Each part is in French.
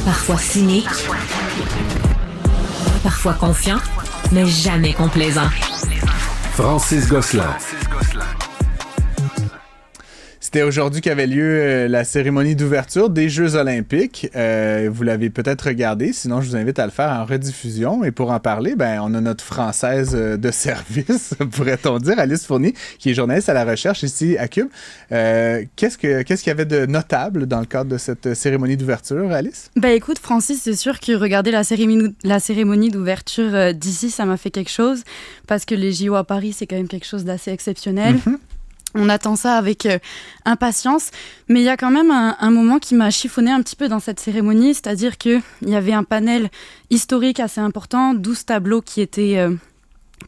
Parfois cynique, parfois confiant, mais jamais complaisant. Francis Gosselin. C'était aujourd'hui qu'avait lieu la cérémonie d'ouverture des Jeux olympiques. Vous l'avez peut-être regardé, sinon je vous invite à le faire en rediffusion. Et pour en parler, on a notre Française de service, pourrait-on dire, Alice Fournier, qui est journaliste à la recherche ici à Cube. Qu'est-ce qu'il y avait de notable dans le cadre de cette cérémonie d'ouverture, Alice? Écoute, Francis, c'est sûr que regarder la cérémonie d'ouverture d'ici, ça m'a fait quelque chose, parce que les JO à Paris, c'est quand même quelque chose d'assez exceptionnel. Mm-hmm. On attend ça avec impatience, mais il y a quand même un moment qui m'a chiffonné un petit peu dans cette cérémonie, c'est-à-dire qu'il y avait un panel historique assez important, 12 tableaux qui étaient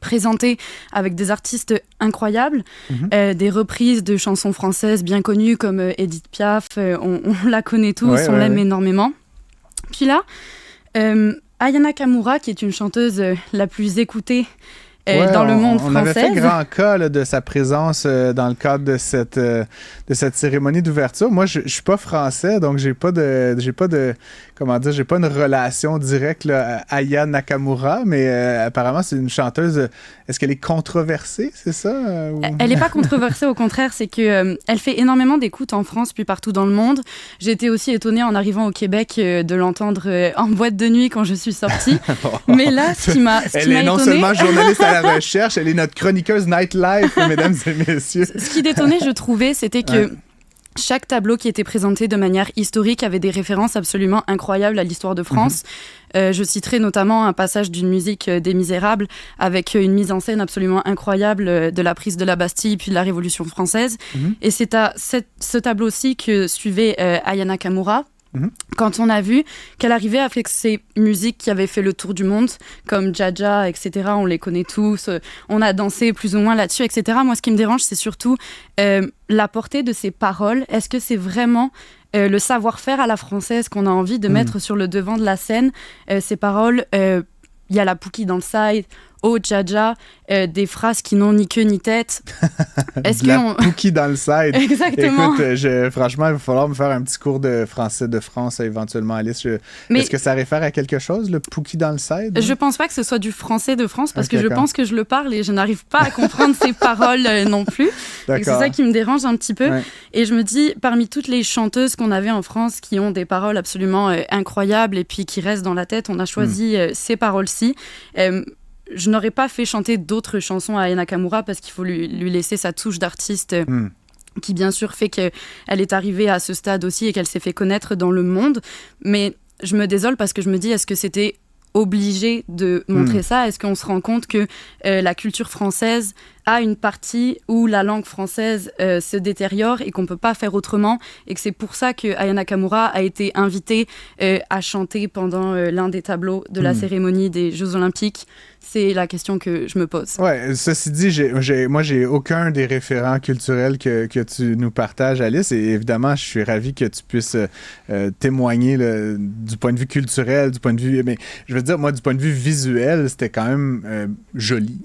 présentés avec des artistes incroyables, des reprises de chansons françaises bien connues comme Edith Piaf, on la connaît tous, on l'aime énormément. Puis là, Aya Nakamura, qui est une chanteuse la plus écoutée dans le monde français. On avait fait grand cas de sa présence dans le cadre de cette cérémonie d'ouverture. Moi, je suis pas français, donc j'ai pas une relation directe à Aya Nakamura, mais apparemment c'est une chanteuse. Est-ce qu'elle est controversée, c'est ça? Elle n'est pas controversée, au contraire, c'est que elle fait énormément d'écoute en France puis partout dans le monde. J'ai été aussi étonnée en arrivant au Québec de l'entendre en boîte de nuit quand je suis sortie. Mais là, ce qui m'a Elle est non étonnée... seulement journaliste à la recherche, elle est notre chroniqueuse nightlife, mesdames et messieurs. Ce qui détonnait, je trouvais, c'était que chaque tableau qui était présenté de manière historique avait des références absolument incroyables à l'histoire de France. Je citerai notamment un passage d'une musique des Misérables avec une mise en scène absolument incroyable de la prise de la Bastille puis de la Révolution française. Et c'est à ce tableau-ci que suivait Aya Nakamura. Quand on a vu qu'elle arrivait avec ces musiques qui avaient fait le tour du monde, comme Jaja, etc., on les connaît tous, on a dansé plus ou moins là-dessus, etc. Moi, ce qui me dérange, c'est surtout la portée de ces paroles. Est-ce que c'est vraiment le savoir-faire à la française qu'on a envie de mettre sur le devant de la scène? Ces paroles, il y a la Pouki dans le side, oh Jaja, des phrases qui n'ont ni queue ni tête. Est-ce la Pouki dans le side. Exactement. Écoute, franchement, il va falloir me faire un petit cours de français de France éventuellement, Alice. Est-ce que ça réfère à quelque chose, le Pouki dans le side? Je pense pas que ce soit du français de France, parce que je pense que je le parle et je n'arrive pas à comprendre ces paroles non plus. C'est ça qui me dérange un petit peu. Ouais. Et je me dis, parmi toutes les chanteuses qu'on avait en France qui ont des paroles absolument incroyables et puis qui restent dans la tête, on a choisi ces paroles-ci. Je n'aurais pas fait chanter d'autres chansons à Aya Nakamura parce qu'il faut lui laisser sa touche d'artiste qui, bien sûr, fait qu'elle est arrivée à ce stade aussi et qu'elle s'est fait connaître dans le monde. Mais je me désole parce que je me dis, est-ce que c'était obligé de montrer ça? Est-ce qu'on se rend compte que la culture française a une partie où la langue française se détériore et qu'on ne peut pas faire autrement, et que c'est pour ça que Aya Nakamura a été invitée à chanter pendant l'un des tableaux de la cérémonie des Jeux olympiques? C'est la question que je me pose. Ouais, ceci dit, moi, j'ai aucun des référents culturels que tu nous partages, Alice, et évidemment, je suis ravi que tu puisses témoigner du point de vue culturel, du point de vue... Mais je veux dire, moi, du point de vue visuel, c'était quand même joli.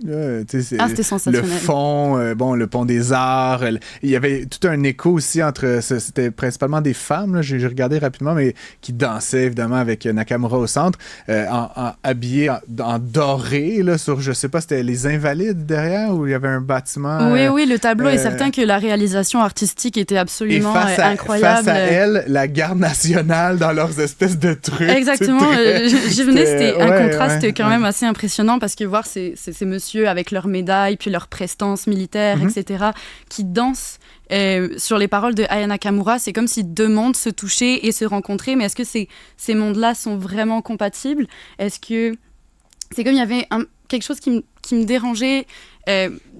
C'était sensationnel. Le fond, le pont des Arts, il y avait tout un écho aussi entre... C'était principalement des femmes, là, j'ai regardé rapidement, mais qui dansaient, évidemment, avec Nakamura au centre, habillées en doré, là, sur, je sais pas, c'était les Invalides derrière, où il y avait un bâtiment... Oui, le tableau est certain que la réalisation artistique était absolument incroyable. Face à elle, la garde nationale dans leurs espèces de trucs. Exactement, c'était un contraste quand même assez impressionnant, parce que voir ces messieurs avec leurs médailles, puis leurs prestances militaires, etc., qui dansent sur les paroles de Aya Nakamura, c'est comme si deux mondes se touchaient et se rencontraient, mais est-ce que ces mondes-là sont vraiment compatibles? Est-ce que... C'est comme il y avait quelque chose qui me dérangeait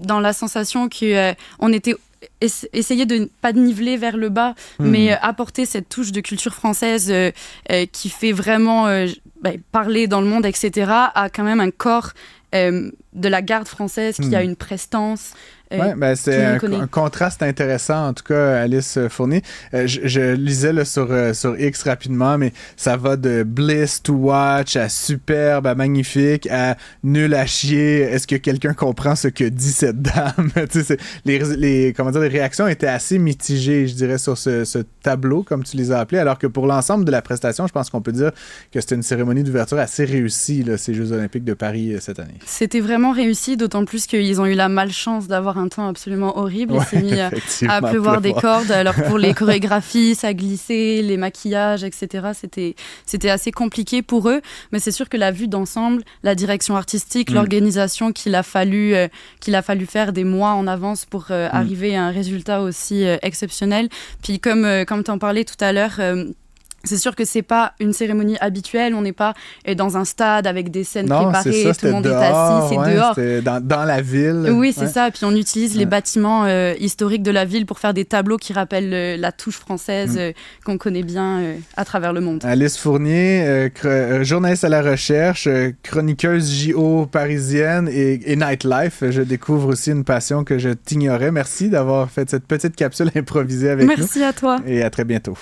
dans la sensation qu'on était essayer de pas de niveler vers le bas, mais apporter cette touche de culture française qui fait vraiment parler dans le monde, etc., a quand même un corps de la garde française qui a une prestance. Oui, c'est un contraste intéressant, en tout cas, Alice Fournier. Je lisais là, sur X rapidement, mais ça va de bliss to watch à superbe, à magnifique, à nul à chier. Est-ce que quelqu'un comprend ce que dit cette dame? les réactions étaient assez mitigées, je dirais, sur ce tableau, comme tu les as appelés, alors que pour l'ensemble de la prestation, je pense qu'on peut dire que c'était une cérémonie d'ouverture assez réussie, là, ces Jeux olympiques de Paris cette année. C'était vraiment réussi, d'autant plus qu'ils ont eu la malchance d'avoir un temps absolument horrible. Il s'est mis à pleuvoir des cordes. Alors pour les chorégraphies, ça glissait, les maquillages, etc. C'était assez compliqué pour eux. Mais c'est sûr que la vue d'ensemble, la direction artistique, l'organisation qu'il a fallu faire des mois en avance pour arriver à un résultat aussi exceptionnel. Puis comme tu en parlais tout à l'heure, c'est sûr que c'est pas une cérémonie habituelle, on n'est pas dans un stade avec des scènes préparées, tout le monde est assis, c'est dehors. C'était dans la ville. Oui, c'est ça, puis on utilise les bâtiments historiques de la ville pour faire des tableaux qui rappellent la touche française qu'on connaît bien à travers le monde. Alice Fournier, journaliste à la recherche, chroniqueuse JO parisienne et Nightlife. Je découvre aussi une passion que je t'ignorais. Merci d'avoir fait cette petite capsule improvisée avec nous. Merci à toi. Et à très bientôt.